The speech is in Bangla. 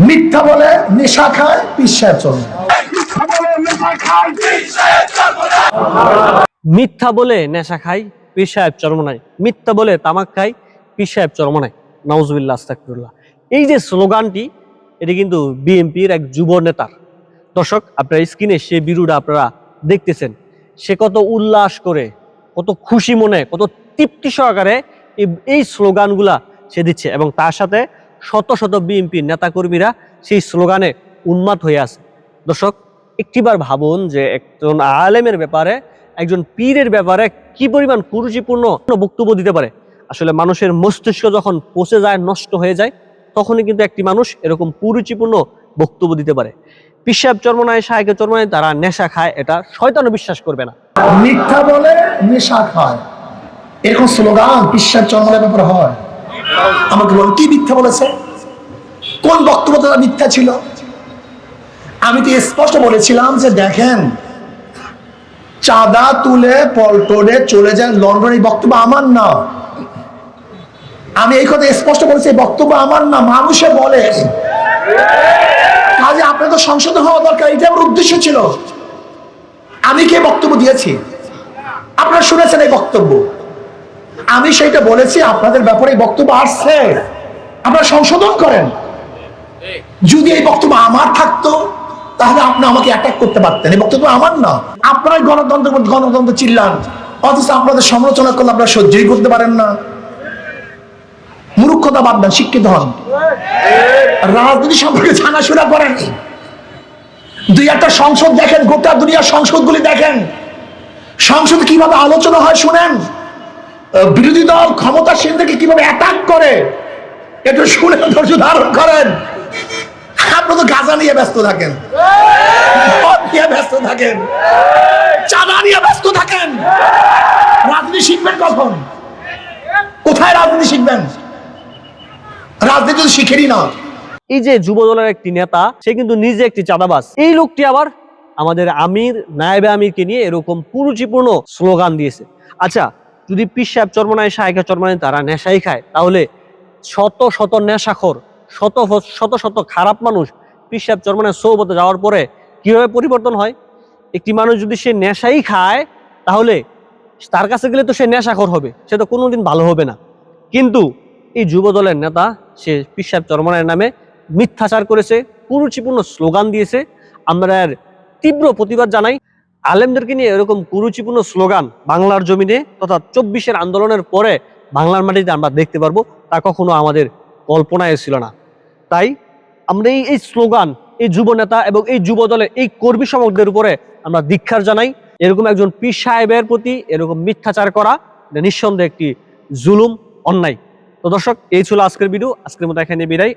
মিথ্যা বলে নেশা খায় পীর সাহেব চলে। মিথ্যা বলে নেশা খাই পীর সাহেব চরমনাই, মিথ্যা বলে তামাক খাই পীর সাহেব চরমনাই। নাউজুবিল্লাহ, আস্তাগফিরুল্লাহ। এই যে স্লোগানটি, এটি কিন্তু বিএনপির এক যুব নেতার। দর্শক, আপনার স্ক্রিনে সে ভিডিওটা আপনারা দেখতেছেন। সে কত উল্লাস করে, কত খুশি মনে, কত তৃপ্তি সহকারে এই স্লোগানগুলা সে দিচ্ছে, এবং তার সাথে শত শত বিএনপির নেতাকর্মীরা সেই স্লোগানে উন্মাদ হয়ে আছে। দর্শক, একটিবার ভাবুন যে একজন আলেমের ব্যাপারে, একজন পীরের ব্যাপারে কি পরিমাণ কুরুচিপূর্ণ বক্তব্য দিতে পারে। আসলে মানুষের মস্তিষ্ক যখন পচে যায়, নষ্ট হয়ে যায়, তখনই কিন্তু একটি মানুষ এরকম কুরুচিপূর্ণ বক্তব্য দিতে পারে। পীর সাহেব চরমনাই, শায়েখে চরমনাই তারা নেশা খায়, এটা শয়তানও বিশ্বাস করবে না। মিথ্যা বলে নেশা খায়, এরকম স্লোগান পীর সাহেব চরমনাইয়ের ব্যাপারে হয়? আমাকে বলুন, কি মিথ্যা বলেছে? কোন বক্তব্য তারা মিথ্যা ছিল? আমি তো স্পষ্ট বলেছিলাম যে দেখেন, চাঁদা তুলে পল্টনে চলে যায় লন্ডন, এই বক্তব্য আমার না। আমি এই কথা স্পষ্ট বলেছি, এই বক্তব্য আমার না, মানুষে বলে। কাজে আপনাদের তো সংশোধন হওয়া দরকার, এটা আমার উদ্দেশ্য ছিল। আমি কে বক্তব্য দিয়েছি? আপনারা শুনেছেন এই বক্তব্য, আমি সেইটা বলেছি। আপনাদের ব্যাপারে এই বক্তব্য আসছে, আপনারা সংশোধন করেন। যদি এই বক্তব্য আমার থাকতো, তাহলে আপনি আমাকে অ্যাটাক করতে পারতেন। এই বক্তব্য আমার না। আপনারাই গণতন্ত্র চিল্লান, অথচ আপনাদের সমালোচনা করলে আপনারা সহ্যই করতে পারেন না। মূর্খতা বাদ দেন, শিক্ষিত হন। রাজনীতি সম্পর্কে জানাশোনা করেন। দুই একটা সংসদ দেখেন, গোটা দুনিয়ার সংসদগুলি দেখেন, সংসদে কিভাবে আলোচনা হয় শুনেন। বিরোধী দল ক্ষমতাসীনদেরকে কিভাবে অ্যাটাক করে, একটু শুনে ধৈর্য ধারণ করেন। আপনি তো গাঁজা নিয়ে ব্যস্ত থাকেন, মদ নিয়ে ব্যস্ত থাকেন, চাঁদা নিয়ে ব্যস্ত থাকেন। রাজনীতি শিখবেন কখন? কোথায় রাজনীতি শিখবেন? রাজনীতি তো শিখেনি না। এই যে যুব দলের একটি নেতা, সে কিন্তু নিজে একটি চাঁদাবাজ। এই লোকটি আবার আমাদের আমির, নায়েবে আমিরকে নিয়ে এরকম কুরুচিপূর্ণ স্লোগান দিয়েছে। আচ্ছা, যদি পীর সাহেব চরমনাই, শায়েখে চরমনাই তারা নেশাই খায়, তাহলে শত শত নেশাখোর, শত শত শত খারাপ মানুষ পীর সাহেব চরমনাই সোহবতে যাওয়ার পরে কিভাবে পরিবর্তন হয়? একটি মানুষ যদি সে নেশাই খায়, তাহলে তার কাছে গেলে তো সে নেশাখোর হবে, সে তো কোনোদিন ভালো হবে না। কিন্তু এই যুব দলের নেতা, সে পীর সাহেব চরমনাইয়ের নামে মিথ্যাচার করেছে, কুরুচিপূর্ণ স্লোগান দিয়েছে। আমরা এর তীব্র প্রতিবাদ জানাই। আলেমদেরকে নিয়ে এরকম কুরুচিপূর্ণ স্লোগান বাংলার জমিনে তথা 24-এর আন্দোলনের পরে বাংলার মাটিতে আমরা দেখতে পারবো, তা কখনো আমাদের কল্পনায় ছিল না। তাই আমরা এই স্লোগান, এই যুব নেতা এবং এই যুব দলের এই কর্মী সমর্থকদের উপরে আমরা ধিক্কার জানাই। এরকম একজন পীর সাহেবের প্রতি এরকম মিথ্যাচার করা নিঃসন্দেহে একটি জুলুম, অন্যায়। তো দর্শক, এই ছিল আজকের ভিডিও। আজকের মতো এখানে বিদায়।